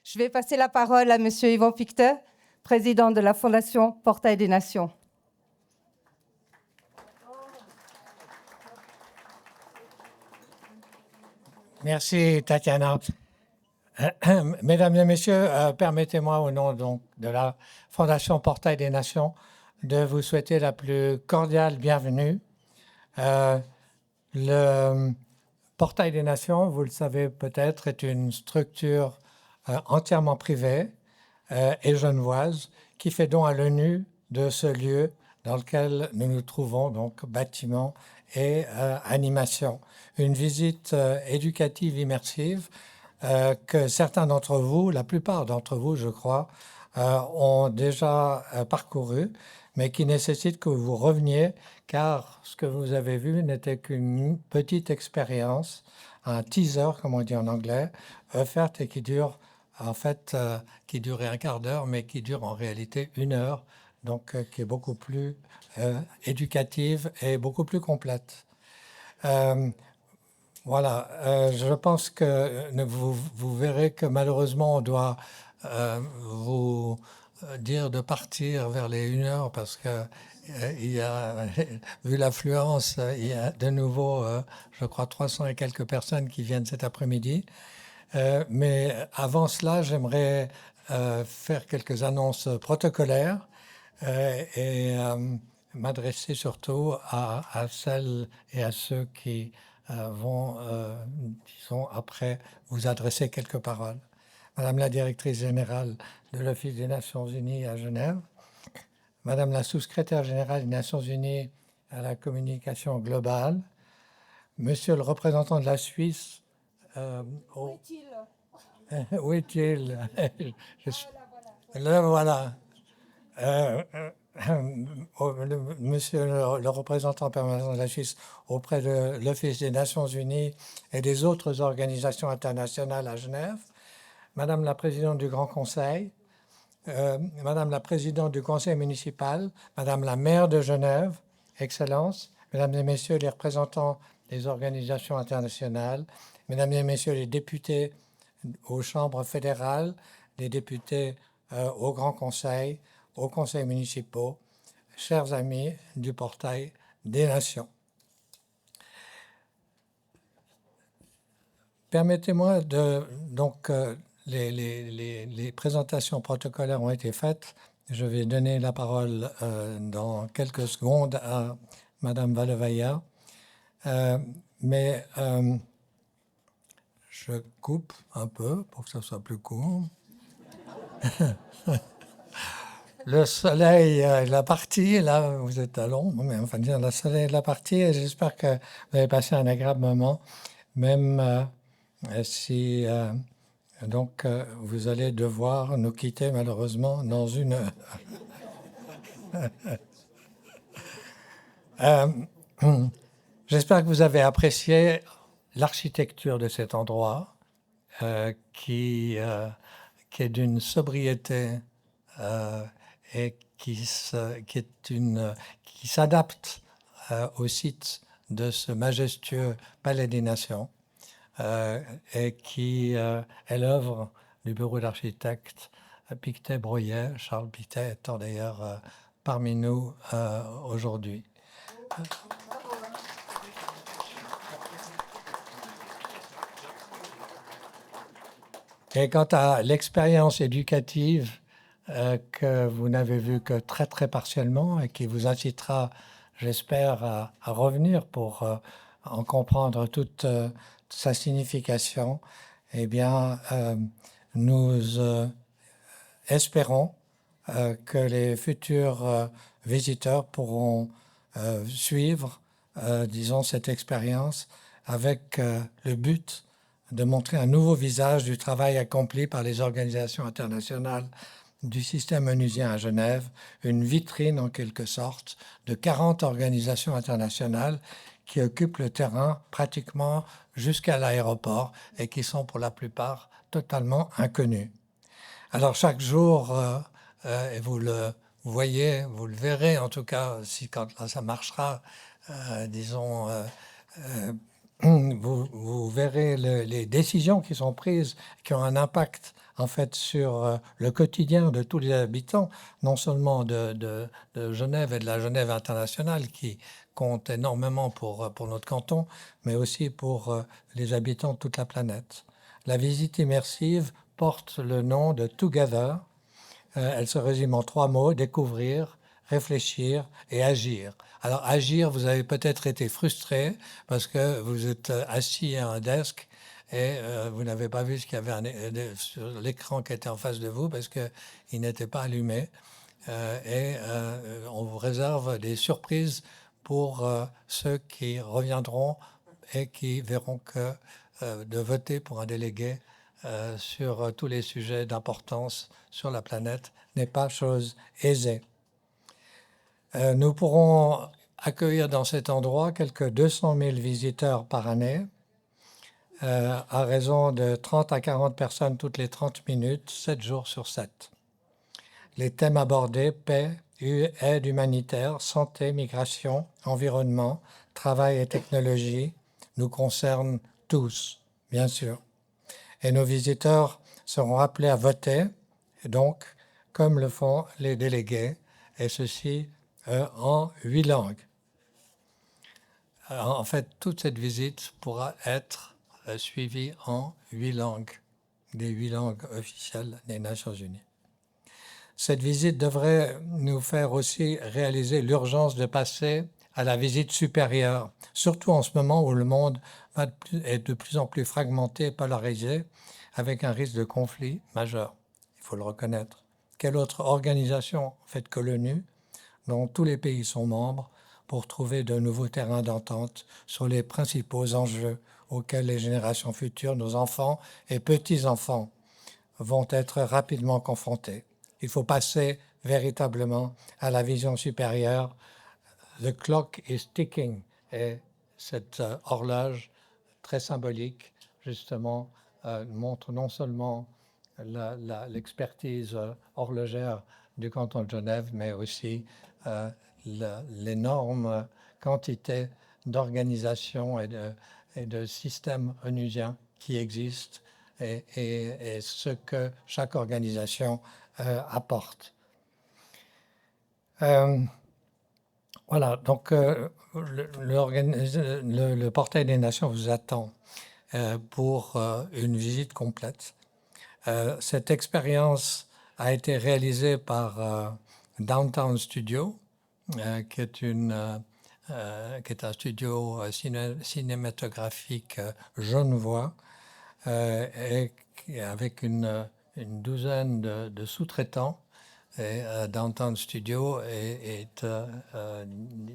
Je vais passer la parole à Monsieur Yvon Pictet, président de la Fondation Portail des Nations. Merci, Tatiana. Mesdames et messieurs, permettez-moi au nom donc, de la Fondation Portail des Nations de vous souhaiter la plus cordiale bienvenue. Le Portail des Nations, vous le savez peut-être, est une structure entièrement privée et genevoise qui fait don à l'ONU de ce lieu dans lequel nous nous trouvons, donc bâtiment et animation. Une visite éducative immersive que certains d'entre vous, la plupart d'entre vous, je crois, ont déjà parcouru, mais qui nécessite que vous reveniez, car ce que vous avez vu n'était qu'une petite expérience, un teaser, comme on dit en anglais, offerte et qui dure, en fait, qui durait un quart d'heure, mais qui dure en réalité 1 heure, donc qui est beaucoup plus éducative et beaucoup plus complète. Voilà, je pense que vous verrez que malheureusement on doit vous dire de partir vers les 1 heure parce que il y a, vu l'affluence, il y a de nouveau, je crois, 300 et quelques personnes qui viennent cet après-midi. Mais avant cela, j'aimerais faire quelques annonces protocolaires et m'adresser surtout à celles et à ceux qui vont, disons, après vous adresser quelques paroles. Madame la directrice générale de l'Office des Nations Unies à Genève, Madame la sous-secrétaire générale des Nations Unies à la communication globale, Monsieur le représentant de la Suisse. Où est-il? Où est-il? Le voilà. Monsieur le représentant permanent de la Suisse auprès de l'Office des Nations Unies et des autres organisations internationales à Genève, Madame la présidente du Grand Conseil, Madame la présidente du Conseil municipal, Madame la maire de Genève, Excellences, Mesdames et Messieurs les représentants des organisations internationales, Mesdames et Messieurs les députés aux chambres fédérales, les députés au Grand Conseil, aux conseils municipaux, chers amis du Portail des Nations. Permettez-moi de... Donc, les présentations protocolaires ont été faites. Je vais donner la parole dans quelques secondes à Madame Valevaya. Mais je coupe un peu pour que ça soit plus court. Le soleil est la partie, là vous êtes à l'ombre, mais enfin dire le soleil est la partie et j'espère que vous avez passé un agréable moment, même si donc vous allez devoir nous quitter malheureusement dans 1 heure. J'espère que vous avez apprécié l'architecture de cet endroit qui est d'une sobriété et qui s'adapte au site de ce majestueux Palais des Nations et qui est l'œuvre du bureau d'architectes Pictet-Breuillet, Charles Pictet étant d'ailleurs parmi nous aujourd'hui. Et quant à l'expérience éducative que vous n'avez vue que très très partiellement et qui vous incitera, j'espère, à revenir pour en comprendre toute sa signification, eh bien, nous espérons que les futurs visiteurs pourront suivre, disons, cette expérience avec le but de montrer un nouveau visage du travail accompli par les organisations internationales du système onusien à Genève, une vitrine en quelque sorte de 40 organisations internationales qui occupent le terrain pratiquement jusqu'à l'aéroport et qui sont pour la plupart totalement inconnues. Alors chaque jour, et vous le voyez, vous le verrez en tout cas, si quand ça marchera, disons, vous verrez les décisions qui sont prises, qui ont un impact en fait sur le quotidien de tous les habitants, non seulement de Genève et de la Genève internationale, qui compte énormément pour notre canton, mais aussi pour les habitants de toute la planète. La visite immersive porte le nom de Together. Elle se résume en 3 mots: découvrir, réfléchir et agir. Alors agir, vous avez peut-être été frustré parce que vous êtes assis à un desk et vous n'avez pas vu ce qu'il y avait sur l'écran qui était en face de vous parce qu'il n'était pas allumé. On vous réserve des surprises pour ceux qui reviendront et qui verront que de voter pour un délégué sur tous les sujets d'importance sur la planète n'est pas chose aisée. Nous pourrons accueillir dans cet endroit quelques 200 000 visiteurs par année, à raison de 30 à 40 personnes toutes les 30 minutes, 7 jours sur 7. Les thèmes abordés: paix, aide humanitaire, santé, migration, environnement, travail et technologie, nous concernent tous, bien sûr. Et nos visiteurs seront appelés à voter, donc, comme le font les délégués, et ceci en 8 langues. En fait, toute cette visite pourra être suivie en 8 langues, des 8 langues officielles des Nations Unies. Cette visite devrait nous faire aussi réaliser l'urgence de passer à la visite supérieure, surtout en ce moment où le monde est de plus en plus fragmenté et polarisé, avec un risque de conflit majeur. Il faut le reconnaître. Quelle autre organisation en fait que l'ONU, dont tous les pays sont membres, pour trouver de nouveaux terrains d'entente sur les principaux enjeux auxquels les générations futures, nos enfants et petits-enfants, vont être rapidement confrontés. Il faut passer véritablement à la vision supérieure. The clock is ticking. Et cette horloge très symbolique, justement, montre non seulement l'expertise horlogère du canton de Genève, mais aussi l'énorme quantité d'organisations et de systèmes onusiens qui existent et ce que chaque organisation apporte. Voilà, donc le Portail des Nations vous attend pour une visite complète. Cette expérience a été réalisée par Downtown Studio, qui est un studio cinématographique genevois, et avec une douzaine de sous-traitants. Et Downtown Studio est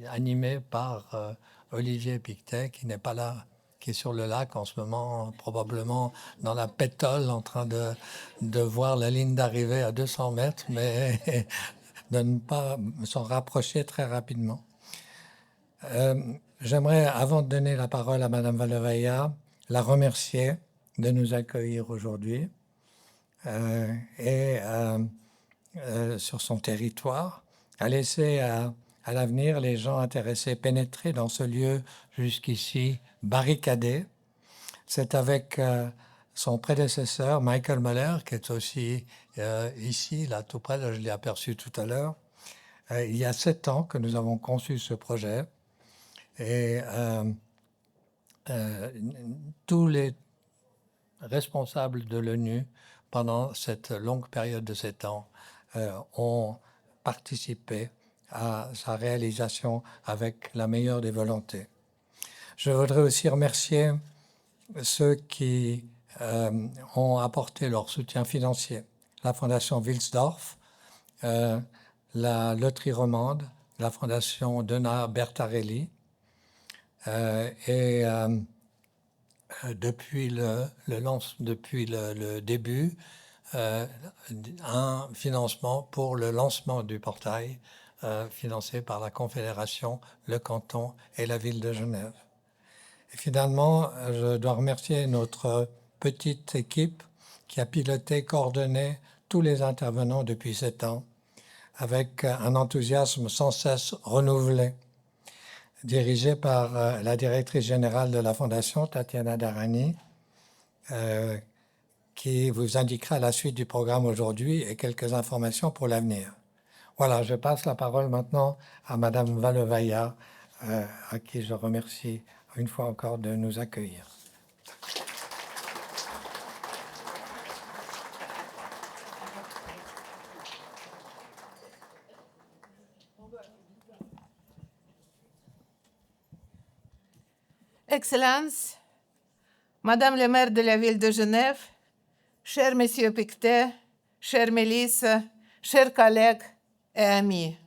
animé par Olivier Pictet, qui n'est pas là, qui est sur le lac en ce moment, probablement dans la pétole, en train de voir la ligne d'arrivée à 200 mètres, mais de ne pas s'en rapprocher très rapidement. J'aimerais, avant de donner la parole à Madame Valevaya, la remercier de nous accueillir aujourd'hui sur son territoire, à laisser à l'avenir les gens intéressés pénétrer dans ce lieu jusqu'ici barricadé. C'est avec son prédécesseur, Michael Muller, qui est aussi ici, là tout près, là, je l'ai aperçu tout à l'heure. Il y a 7 ans que nous avons conçu ce projet et tous les responsables de l'ONU, pendant cette longue période de 7 ans, ont participé à sa réalisation avec la meilleure des volontés. Je voudrais aussi remercier ceux qui ont apporté leur soutien financier. La Fondation Wilsdorf, la Loterie Romande, la Fondation Donna Bertarelli, et depuis le début, un financement pour le lancement du portail financé par la Confédération, le canton et la ville de Genève. Et finalement, je dois remercier notre petite équipe qui a piloté, coordonné tous les intervenants depuis 7 ans avec un enthousiasme sans cesse renouvelé. dirigé par la directrice générale de la Fondation, Tatiana Darani, qui vous indiquera la suite du programme aujourd'hui et quelques informations pour l'avenir. Voilà, je passe la parole maintenant à Madame Valevaya, à qui je remercie une fois encore de nous accueillir. Excellences, Madame le maire de la ville de Genève, cher Monsieur Pictet, chère Mélisse, chers collègues et amis,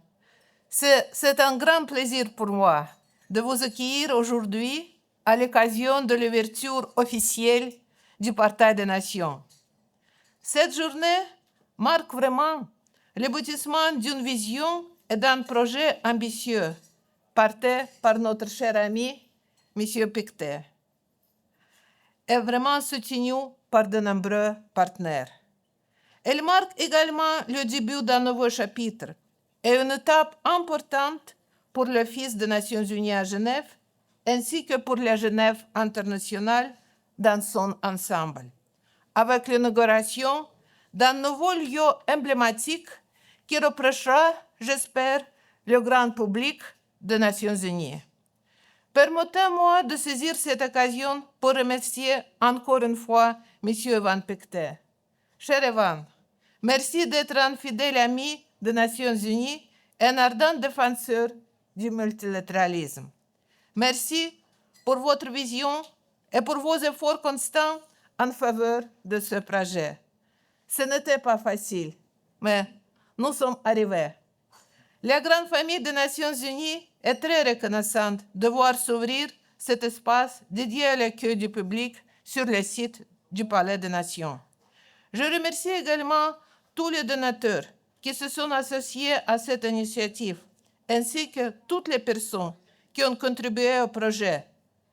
c'est un grand plaisir pour moi de vous accueillir aujourd'hui à l'occasion de l'ouverture officielle du Portail des Nations. Cette journée marque vraiment l'aboutissement d'une vision et d'un projet ambitieux porté par notre cher ami, M. Pictet, est vraiment soutenu par de nombreux partenaires. Elle marque également le début d'un nouveau chapitre et une étape importante pour l'Office des Nations Unies à Genève, ainsi que pour la Genève internationale dans son ensemble, avec l'inauguration d'un nouveau lieu emblématique qui reprochera, j'espère, le grand public des Nations Unies. Permettez-moi de saisir cette occasion pour remercier encore une fois M. Ivan Pictet. Cher Ivan, merci d'être un fidèle ami des Nations Unies et un ardent défenseur du multilatéralisme. Merci pour votre vision et pour vos efforts constants en faveur de ce projet. Ce n'était pas facile, mais nous sommes arrivés. La grande famille des Nations Unies est très reconnaissante de voir s'ouvrir cet espace dédié à l'accueil du public sur le site du Palais des Nations. Je remercie également tous les donateurs qui se sont associés à cette initiative, ainsi que toutes les personnes qui ont contribué au projet,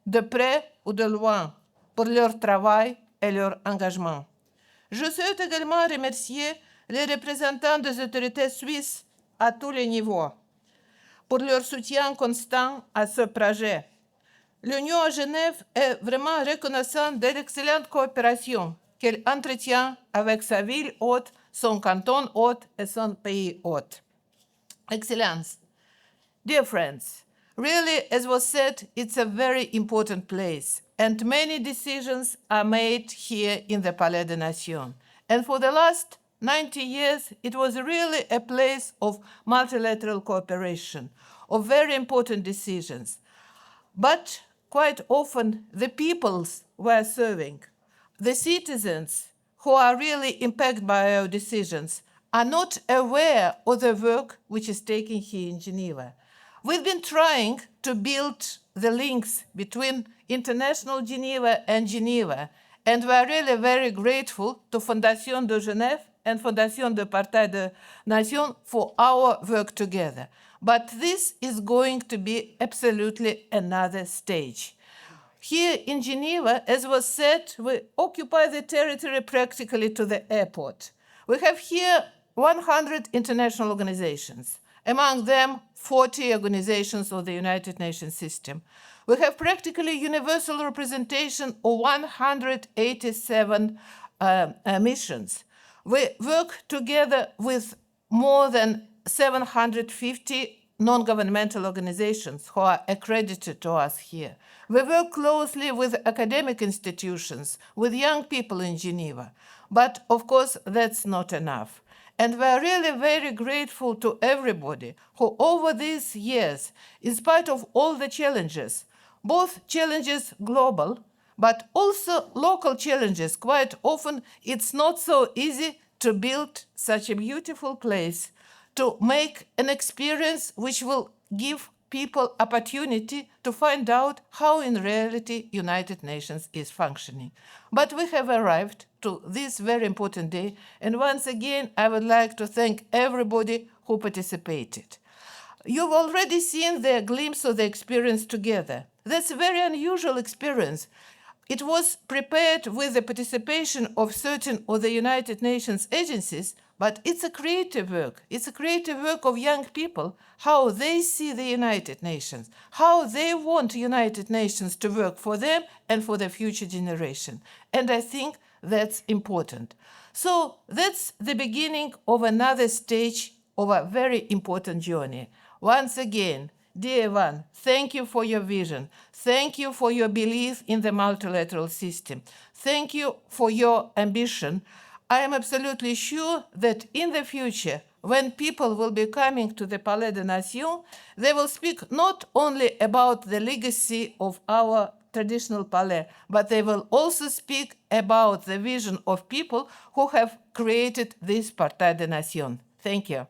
de près ou de loin, pour leur travail et leur engagement. Je souhaite également remercier les représentants des autorités suisses à tous les niveaux pour leur soutien constant à ce projet. L'Union à Genève est vraiment reconnaissante de l'excellente coopération qu'elle entretient avec sa ville hôte, son canton hôte et son pays hôte. Excellences, dear friends, really, as was said, it's a very important place, and many decisions are made here in the Palais des Nations. And for the last 90 years, it was really a place of multilateral cooperation, of very important decisions. But quite often, the peoples we're serving, the citizens who are really impacted by our decisions, are not aware of the work which is taking here in Geneva. We've been trying to build the links between International Geneva and Geneva, and we are really very grateful to Fondation de Genève and Fondation de Portail des Nations for our work together. But this is going to be absolutely another stage. Here in Geneva, as was said, we occupy the territory practically to the airport. We have here 100 international organizations, among them 40 organizations of the United Nations system. We have practically universal representation of 187 missions. We work together with more than 750 non-governmental organizations who are accredited to us here. We work closely with academic institutions, with young people in Geneva. But of course, that's not enough. And we're really very grateful to everybody who over these years, in spite of all the challenges, both challenges global, but also local challenges. Quite often, it's not so easy to build such a beautiful place, to make an experience which will give people opportunity to find out how in reality United Nations is functioning. But we have arrived to this very important day, and once again, I would like to thank everybody who participated. You've already seen the glimpse of the experience together. That's a very unusual experience. It was prepared with the participation of certain of the United Nations agencies, but it's a creative work. It's a creative work of young people, how they see the United Nations, how they want United Nations to work for them and for the future generation. And I think that's important. So that's the beginning of another stage of a very important journey. Once again, dear Ivan, thank you for your vision. Thank you for your belief in the multilateral system. Thank you for your ambition. I am absolutely sure that in the future, when people will be coming to the Palais des Nations, they will speak not only about the legacy of our traditional palais, but they will also speak about the vision of people who have created this Portail des Nations. Thank you.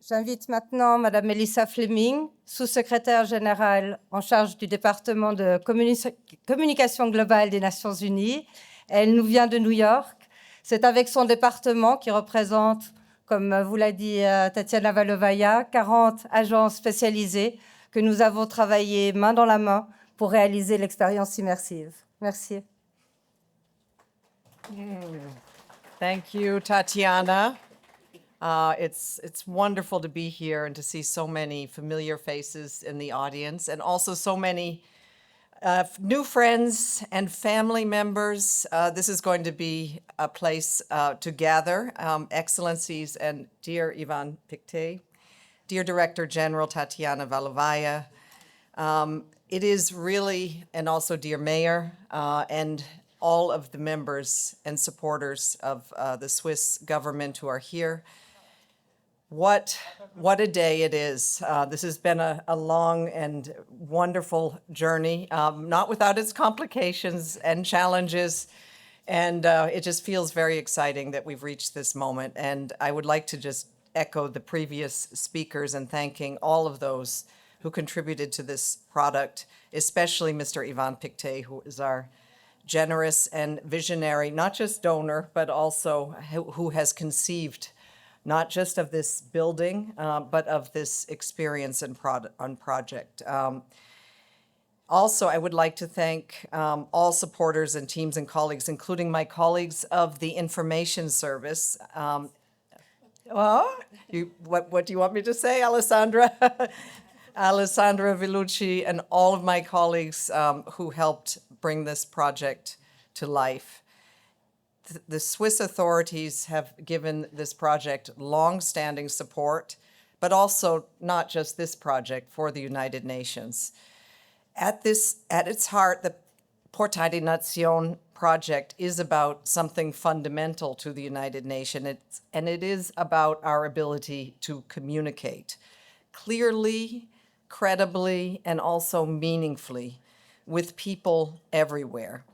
J'invite maintenant Madame Melissa Fleming, sous-secrétaire générale en charge du département de communication globale des Nations Unies. Elle nous vient de New York. C'est avec son département qui représente, comme vous l'a dit Tatiana Valovaya, 40 agences spécialisées que nous avons travaillé main dans la main pour réaliser l'expérience immersive. Merci. Thank you, Tatiana. It's wonderful to be here and to see so many familiar faces in the audience, and also so many new friends and family members. This is going to be a place to gather. Excellencies and dear Ivan Pictet, dear Director General Tatiana Valovaya, it is really, and also dear Mayor, and all of the members and supporters of the Swiss government who are here. What a day it is. This has been a long and wonderful journey, not without its complications and challenges. And it just feels very exciting that we've reached this moment. And I would like to just echo the previous speakers in thanking all of those who contributed to this product, especially Mr. Ivan Pictet, who is our generous and visionary, not just donor, but also who has conceived not just of this building, but of this experience and project. Also, I would like to thank all supporters and teams and colleagues, including my colleagues of the Information Service. What do you want me to say, Alessandra? Alessandra Vellucci and all of my colleagues who helped bring this project to life. The Swiss authorities have given this project long-standing support, but also not just this project, for the United Nations. At its heart, the Portail des Nations project is about something fundamental to the United Nations, and it is about our ability to communicate clearly, credibly, and also meaningfully with people everywhere.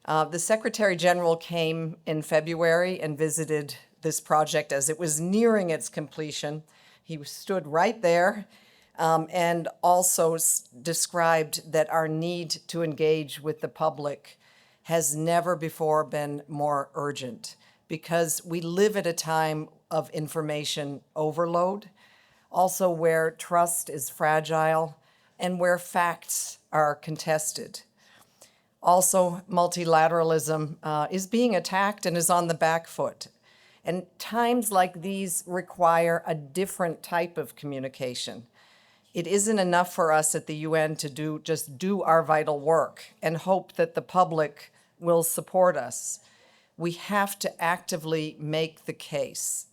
The Secretary General came in February and visited this project as it was nearing its completion. He stood right there and also described that our need to engage with the public has never before been more urgent, because we live at a time of information overload, also where trust is fragile and where facts are contested. Also, multilateralism is being attacked and is on the back foot. And times like these require a different type of communication. It isn't enough for us at the UN to just do our vital work and hope that the public will support us. We have to actively make the case.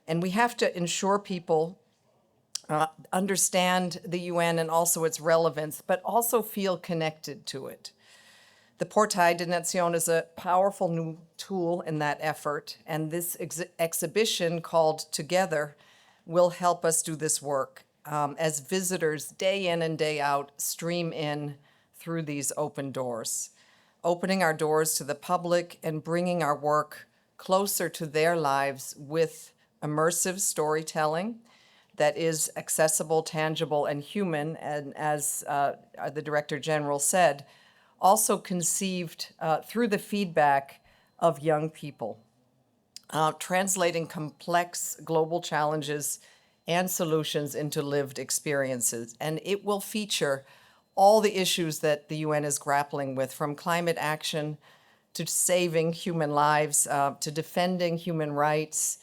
And we have to ensure people understand the UN and also its relevance, but also feel connected to it. The Portail des Nations is a powerful new tool in that effort, and this exhibition called Together will help us do this work as visitors day in and day out stream in through these open doors, opening our doors to the public and bringing our work closer to their lives with immersive storytelling that is accessible, tangible, and human, and as the Director General said, also conceived through the feedback of young people, translating complex global challenges and solutions into lived experiences. And it will feature all the issues that the UN is grappling with, from climate action to saving human lives, to defending human rights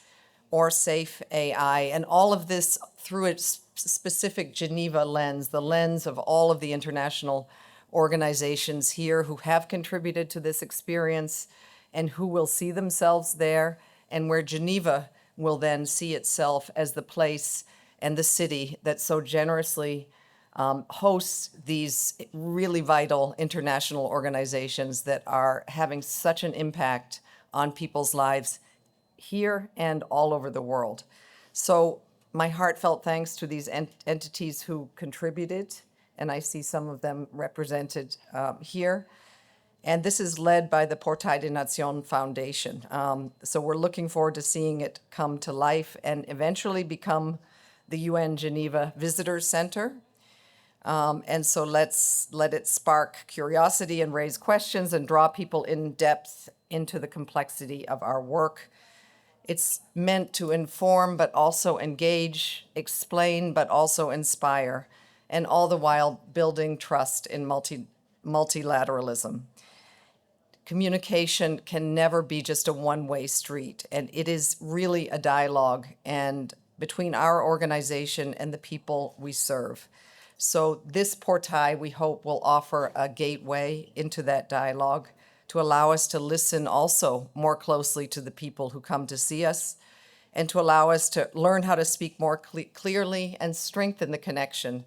or safe AI, and all of this through its specific Geneva lens, the lens of all of the international organizations here who have contributed to this experience and who will see themselves there, and where Geneva will then see itself as the place and the city that so generously hosts these really vital international organizations that are having such an impact on people's lives here and all over the world. So my heartfelt thanks to these entities who contributed, and I see some of them represented here. And this is led by the Portail des Nations Foundation. So we're looking forward to seeing it come to life and eventually become the UN Geneva Visitors Center. And so let's let it spark curiosity and raise questions and draw people in depth into the complexity of our work. It's meant to inform, but also engage, explain, but also inspire, and all the while building trust in multilateralism. Communication can never be just a one-way street, and it is really a dialogue and between our organization and the people we serve. So this portail, we hope, will offer a gateway into that dialogue to allow us to listen also more closely to the people who come to see us, and to allow us to learn how to speak more clearly and strengthen the connection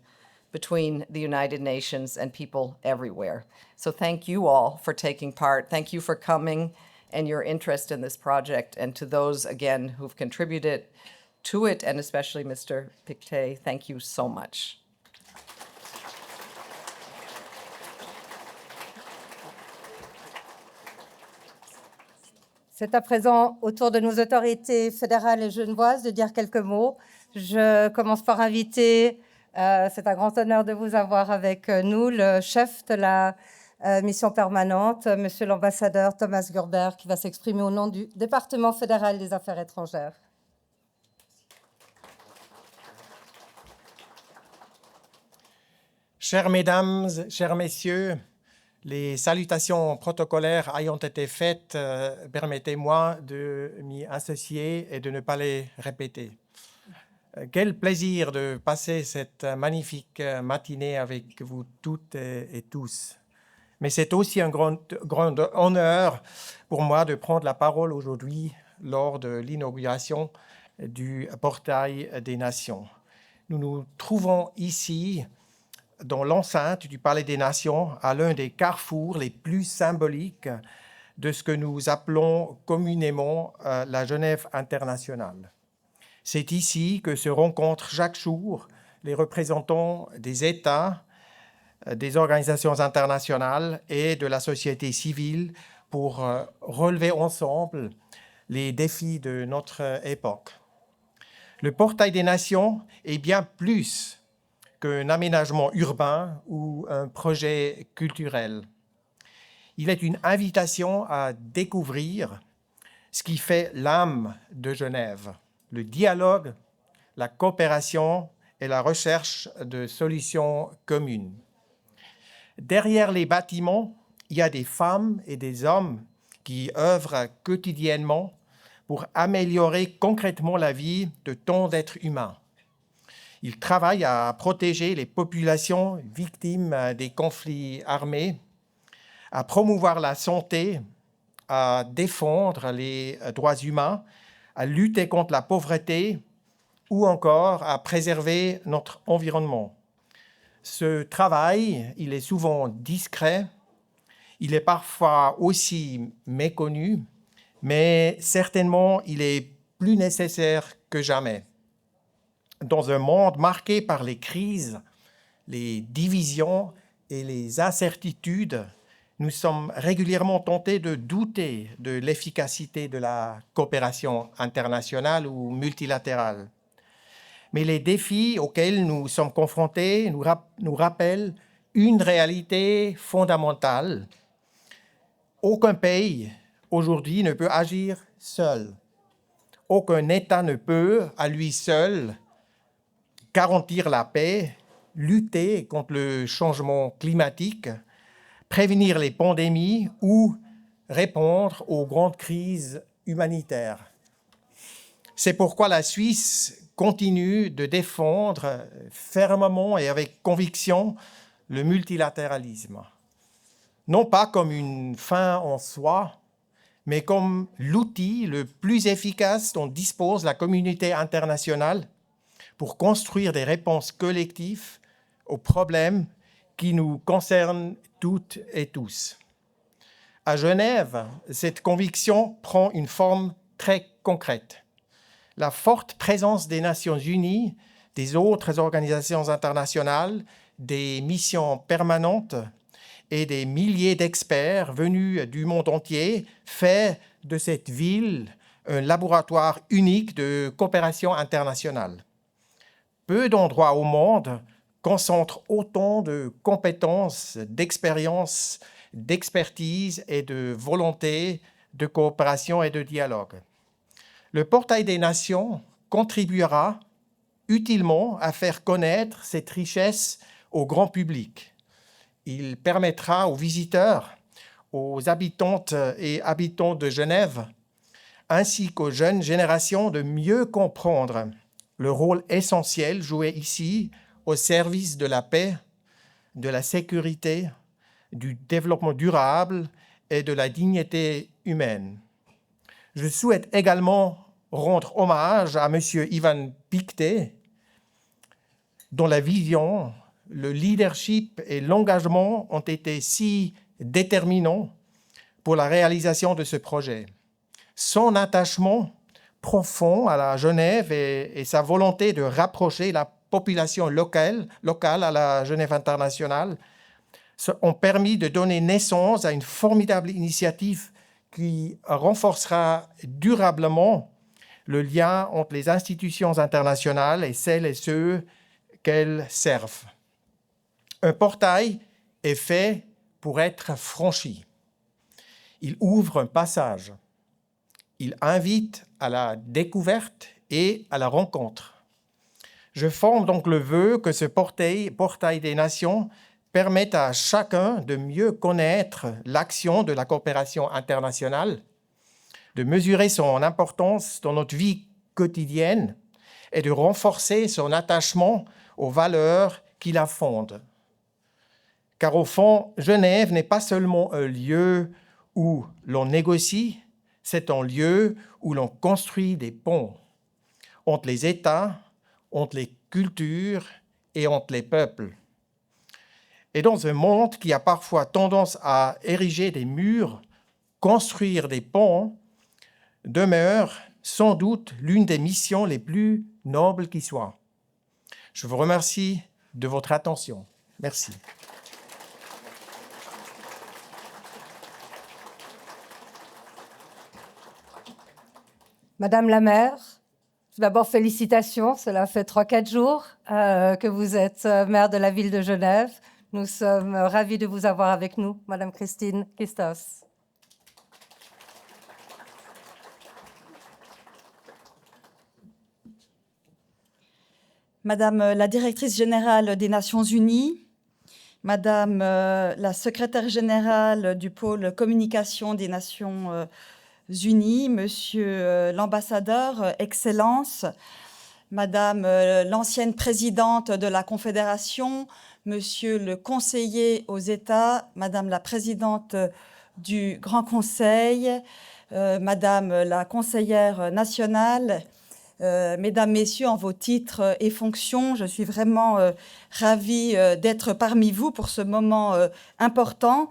between the United Nations and people everywhere. So thank you all for taking part. Thank you for coming and your interest in this project. And to those, again, who've contributed to it, and especially Mr. Pictet, thank you so much. C'est à présent au tour de nos autorités fédérales et genevoises de dire quelques mots. Je commence par inviter, c'est un grand honneur de vous avoir avec nous, le chef de la mission permanente, Monsieur l'ambassadeur Thomas Gurber, qui va s'exprimer au nom du département fédéral des affaires étrangères. Chères mesdames, chers messieurs, les salutations protocolaires ayant été faites, permettez-moi de m'y associer et de ne pas les répéter. Quel plaisir de passer cette magnifique matinée avec vous toutes et tous. Mais c'est aussi un grand honneur pour moi de prendre la parole aujourd'hui lors de l'inauguration du Portail des Nations. Nous nous trouvons ici dans l'enceinte du Palais des Nations, à l'un des carrefours les plus symboliques de ce que nous appelons communément la Genève internationale. C'est ici que se rencontrent chaque jour les représentants des États, des organisations internationales et de la société civile pour relever ensemble les défis de notre époque. Le Portail des Nations est bien plus qu'un aménagement urbain ou un projet culturel. Il est une invitation à découvrir ce qui fait l'âme de Genève, le dialogue, la coopération et la recherche de solutions communes. Derrière les bâtiments, il y a des femmes et des hommes qui œuvrent quotidiennement pour améliorer concrètement la vie de tant d'êtres humains. Ils travaillent à protéger les populations victimes des conflits armés, à promouvoir la santé, à défendre les droits humains, à lutter contre la pauvreté ou encore à préserver notre environnement. Ce travail, il est souvent discret, il est parfois aussi méconnu, mais certainement il est plus nécessaire que jamais. Dans un monde marqué par les crises, les divisions et les incertitudes, nous sommes régulièrement tentés de douter de l'efficacité de la coopération internationale ou multilatérale. Mais les défis auxquels nous sommes confrontés nous rappellent une réalité fondamentale. Aucun pays aujourd'hui ne peut agir seul. Aucun État ne peut, à lui seul, garantir la paix, lutter contre le changement climatique, prévenir les pandémies ou répondre aux grandes crises humanitaires. C'est pourquoi la Suisse continue de défendre fermement et avec conviction le multilatéralisme, non pas comme une fin en soi, mais comme l'outil le plus efficace dont dispose la communauté internationale pour construire des réponses collectives aux problèmes qui nous concernent toutes et tous. À Genève, cette conviction prend une forme très concrète. La forte présence des Nations unies, des autres organisations internationales, des missions permanentes et des milliers d'experts venus du monde entier fait de cette ville un laboratoire unique de coopération internationale. Peu d'endroits au monde concentrent autant de compétences, d'expériences, d'expertise et de volonté de coopération et de dialogue. Le Portail des Nations contribuera utilement à faire connaître cette richesse au grand public. Il permettra aux visiteurs, aux habitantes et habitants de Genève, ainsi qu'aux jeunes générations de mieux comprendre le rôle essentiel joué ici au service de la paix, de la sécurité, du développement durable et de la dignité humaine. Je souhaite également rendre hommage à M. Ivan Pictet, dont la vision, le leadership et l'engagement ont été si déterminants pour la réalisation de ce projet. Son attachement profond à la Genève et sa volonté de rapprocher la population locale à la Genève internationale ont permis de donner naissance à une formidable initiative qui renforcera durablement le lien entre les institutions internationales et celles et ceux qu'elles servent. Un portail est fait pour être franchi. Il ouvre un passage. Il invite à la découverte et à la rencontre. Je forme donc le vœu que ce portail des nations permette à chacun de mieux connaître l'action de la coopération internationale, de mesurer son importance dans notre vie quotidienne et de renforcer son attachement aux valeurs qui la fondent. Car au fond, Genève n'est pas seulement un lieu où l'on négocie, c'est un lieu où l'on construit des ponts entre les États, entre les cultures et entre les peuples. Et dans un monde qui a parfois tendance à ériger des murs, construire des ponts demeure sans doute l'une des missions les plus nobles qui soient. Je vous remercie de votre attention. Merci. Madame la maire, tout d'abord félicitations, cela fait 3-4 jours que vous êtes maire de la ville de Genève. Nous sommes ravis de vous avoir avec nous, Madame Christine Christos. Madame la directrice générale des Nations Unies, Madame la secrétaire générale du pôle communication des Nations Unies, Monsieur l'ambassadeur, Excellences, Madame l'ancienne présidente de la Confédération, Monsieur le conseiller aux États, Madame la présidente du Grand Conseil, Madame la conseillère nationale, Mesdames, Messieurs, en vos titres et fonctions, je suis vraiment ravie d'être parmi vous pour ce moment important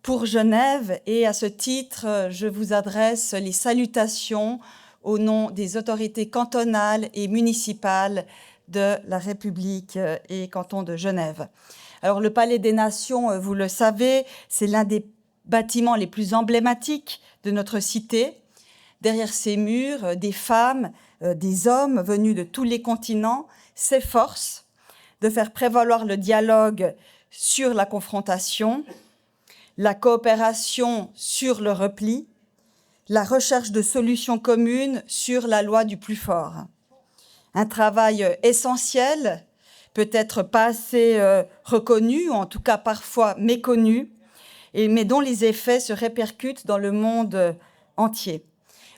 pour Genève. Et à ce titre, je vous adresse les salutations au nom des autorités cantonales et municipales de la République et canton de Genève. Alors, le Palais des Nations, vous le savez, c'est l'un des bâtiments les plus emblématiques de notre cité. Derrière ces murs, des femmes, des hommes venus de tous les continents s'efforcent de faire prévaloir le dialogue sur la confrontation, la coopération sur le repli, la recherche de solutions communes sur la loi du plus fort. Un travail essentiel peut-être pas assez reconnue, ou en tout cas parfois méconnue, mais dont les effets se répercutent dans le monde entier.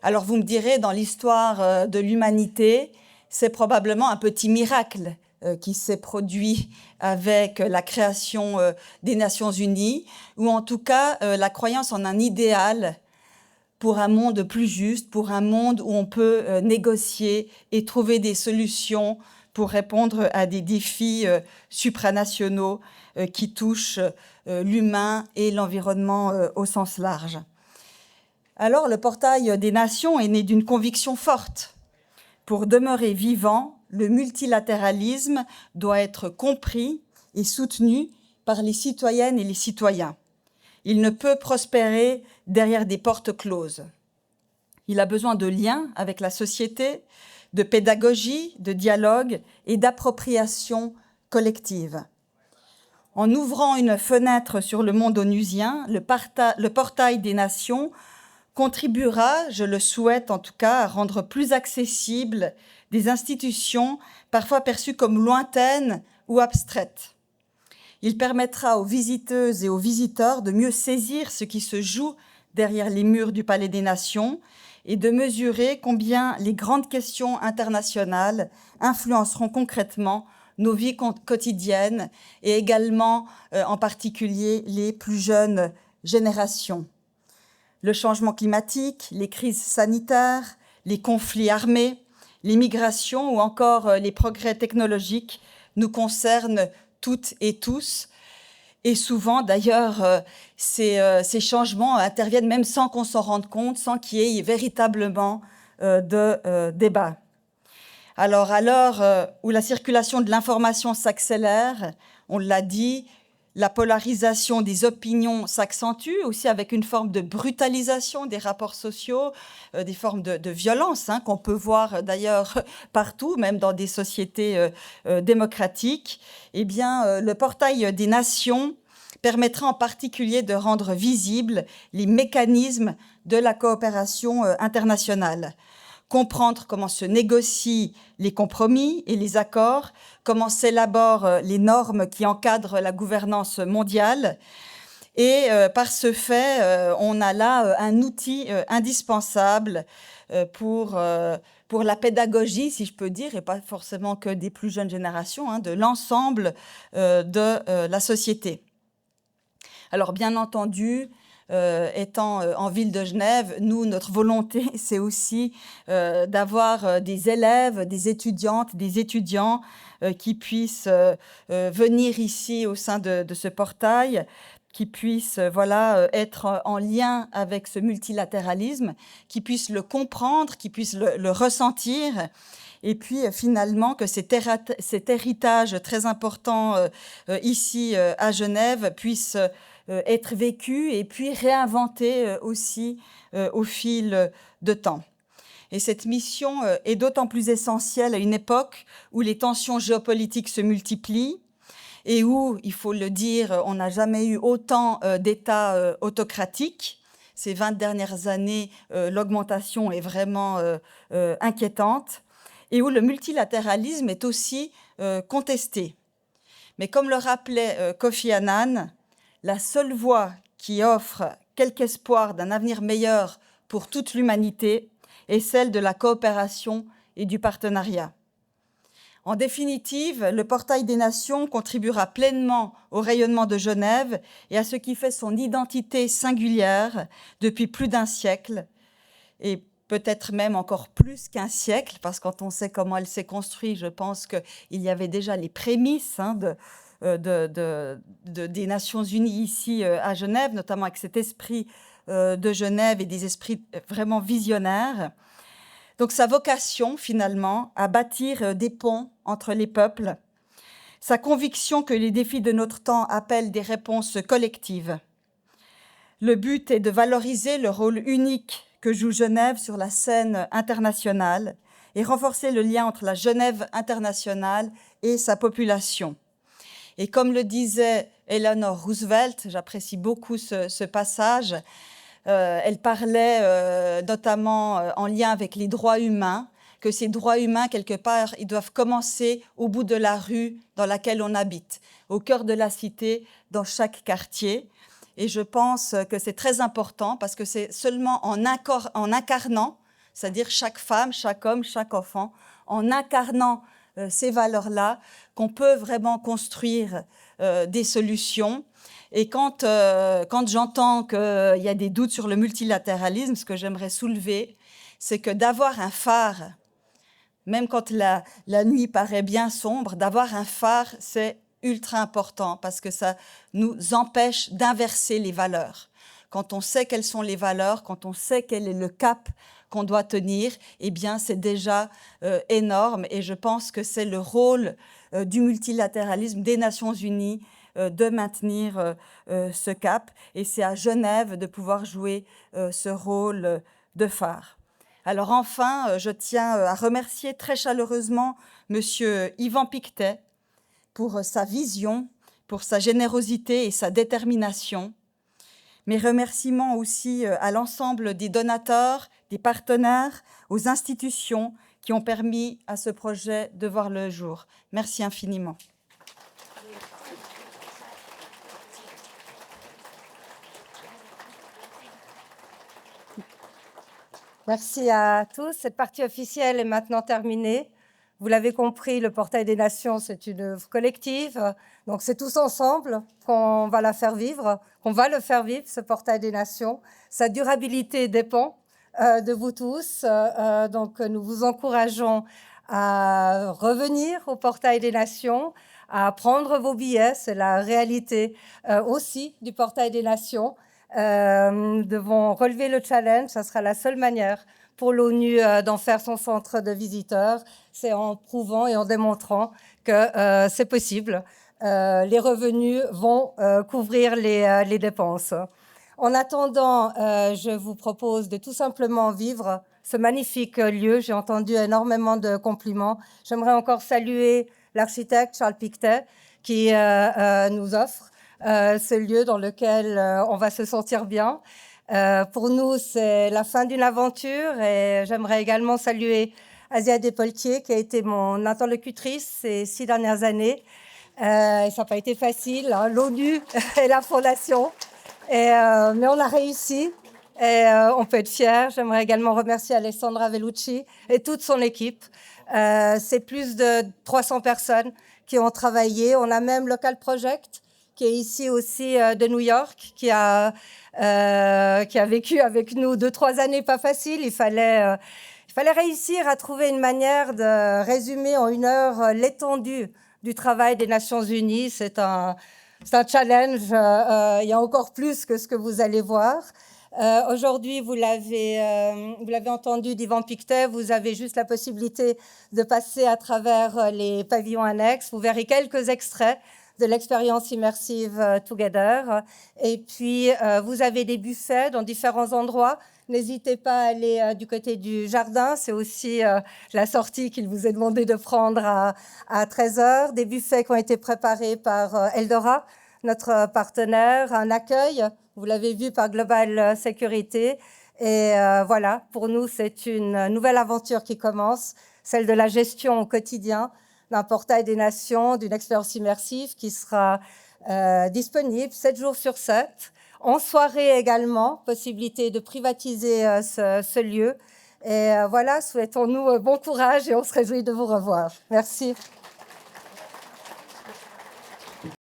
Alors vous me direz, dans l'histoire de l'humanité, c'est probablement un petit miracle qui s'est produit avec la création des Nations Unies, ou en tout cas la croyance en un idéal pour un monde plus juste, pour un monde où on peut négocier et trouver des solutions pour répondre à des défis supranationaux qui touchent l'humain et l'environnement au sens large. Alors, le portail des nations est né d'une conviction forte. Pour demeurer vivant, le multilatéralisme doit être compris et soutenu par les citoyennes et les citoyens. Il ne peut prospérer derrière des portes closes. Il a besoin de liens avec la société, de pédagogie, de dialogue et d'appropriation collective. En ouvrant une fenêtre sur le monde onusien, le portail des nations contribuera, je le souhaite en tout cas, à rendre plus accessibles des institutions parfois perçues comme lointaines ou abstraites. Il permettra aux visiteuses et aux visiteurs de mieux saisir ce qui se joue derrière les murs du Palais des Nations et de mesurer combien les grandes questions internationales influenceront concrètement nos vies quotidiennes et également, en particulier, les plus jeunes générations. Le changement climatique, les crises sanitaires, les conflits armés, les migrations ou encore les progrès technologiques nous concernent toutes et tous. Et souvent, d'ailleurs, ces changements interviennent même sans qu'on s'en rende compte, sans qu'il y ait véritablement de débat. Alors, à l'heure où la circulation de l'information s'accélère, on l'a dit, la polarisation des opinions s'accentue, aussi avec une forme de brutalisation des rapports sociaux, des formes de violence qu'on peut voir d'ailleurs partout, même dans des sociétés démocratiques. Eh bien, le portail des nations permettra en particulier de rendre visibles les mécanismes de la coopération internationale. Comprendre comment se négocient les compromis et les accords, comment s'élaborent les normes qui encadrent la gouvernance mondiale. Et par ce fait, on a là un outil indispensable pour la pédagogie, si je peux dire, et pas forcément que des plus jeunes générations, de l'ensemble de la société. Alors, bien entendu, étant en ville de Genève, nous, notre volonté, c'est aussi d'avoir des élèves, des étudiantes, des étudiants qui puissent venir ici au sein de ce portail, qui puissent être en lien avec ce multilatéralisme, qui puissent le comprendre, qui puissent le ressentir, et puis finalement que cet héritage très important ici à Genève puisse être vécu et puis réinventé aussi au fil de temps. Et cette mission est d'autant plus essentielle à une époque où les tensions géopolitiques se multiplient et où, il faut le dire, on n'a jamais eu autant d'États autocratiques. Ces 20 dernières années, l'augmentation est vraiment inquiétante et où le multilatéralisme est aussi contesté. Mais comme le rappelait Kofi Annan, la seule voie qui offre quelque espoir d'un avenir meilleur pour toute l'humanité est celle de la coopération et du partenariat. En définitive, le portail des nations contribuera pleinement au rayonnement de Genève et à ce qui fait son identité singulière depuis plus d'un siècle, et peut-être même encore plus qu'un siècle, parce que quand on sait comment elle s'est construite, je pense qu'il y avait déjà les prémices des Nations Unies ici à Genève, notamment avec cet esprit de Genève et des esprits vraiment visionnaires. Donc sa vocation, finalement, à bâtir des ponts entre les peuples, sa conviction que les défis de notre temps appellent des réponses collectives. Le but est de valoriser le rôle unique que joue Genève sur la scène internationale et renforcer le lien entre la Genève internationale et sa population. Et comme le disait Eleanor Roosevelt, j'apprécie beaucoup ce passage, elle parlait notamment en lien avec les droits humains, que ces droits humains, quelque part, ils doivent commencer au bout de la rue dans laquelle on habite, au cœur de la cité, dans chaque quartier. Et je pense que c'est très important parce que c'est seulement en incarnant, c'est-à-dire chaque femme, chaque homme, chaque enfant, en incarnant ces valeurs-là, qu'on peut vraiment construire des solutions. Et quand j'entends qu'il y a des doutes sur le multilatéralisme, ce que j'aimerais soulever, c'est que d'avoir un phare, même quand la nuit paraît bien sombre, d'avoir un phare, c'est ultra important parce que ça nous empêche d'inverser les valeurs. Quand on sait quelles sont les valeurs, quand on sait quel est le cap qu'on doit tenir, eh bien, c'est déjà énorme. Et je pense que c'est le rôle du multilatéralisme des Nations Unies de maintenir ce cap. Et c'est à Genève de pouvoir jouer ce rôle de phare. Alors enfin, je tiens à remercier très chaleureusement Monsieur Yvan Pictet pour sa vision, pour sa générosité et sa détermination. Mes remerciements aussi à l'ensemble des donateurs, des partenaires, aux institutions qui ont permis à ce projet de voir le jour. Merci infiniment. Merci à tous. Cette partie officielle est maintenant terminée. Vous l'avez compris, le Portail des Nations, c'est une œuvre collective. Donc, c'est tous ensemble qu'on va la faire vivre, qu'on va le faire vivre, ce Portail des Nations. Sa durabilité dépend de vous tous. Donc, nous vous encourageons à revenir au Portail des Nations, à prendre vos billets. C'est la réalité aussi du Portail des Nations. Nous devons relever le challenge. Ça sera la seule manière pour l'ONU d'en faire son centre de visiteurs. C'est en prouvant et en démontrant que c'est possible. Les revenus vont couvrir les dépenses. En attendant, je vous propose de tout simplement vivre ce magnifique lieu. J'ai entendu énormément de compliments. J'aimerais encore saluer l'architecte Charles Pictet qui nous offre ce lieu dans lequel on va se sentir bien. Pour nous, c'est la fin d'une aventure et j'aimerais également saluer Asia Despoltier qui a été mon interlocutrice ces 6 dernières années. Ça n'a pas été facile, hein, l'ONU et la Fondation, mais on a réussi et on peut être fiers. J'aimerais également remercier Alessandra Vellucci et toute son équipe. C'est plus de 300 personnes qui ont travaillé. On a même Local Project qui est ici aussi de New York, qui a vécu avec nous 2-3 années pas faciles. Il fallait réussir à trouver une manière de résumer en 1 heure l'étendue du travail des Nations Unies. C'est un challenge. Il y a encore plus que ce que vous allez voir. Aujourd'hui, vous l'avez entendu d'Yvan Pictet, vous avez juste la possibilité de passer à travers les pavillons annexes. Vous verrez quelques extraits de l'expérience immersive Together. Et puis, vous avez des buffets dans différents endroits. N'hésitez pas à aller du côté du jardin. C'est aussi la sortie qu'il vous est demandé de prendre à 13h. Des buffets qui ont été préparés par Eldora, notre partenaire. Un accueil, vous l'avez vu, par Global Security. Et voilà, pour nous, c'est une nouvelle aventure qui commence, celle de la gestion au quotidien d'un portail des nations, d'une expérience immersive qui sera disponible 7 jours sur 7. En soirée également, possibilité de privatiser ce lieu. Et voilà, souhaitons-nous bon courage et on se réjouit de vous revoir. Merci.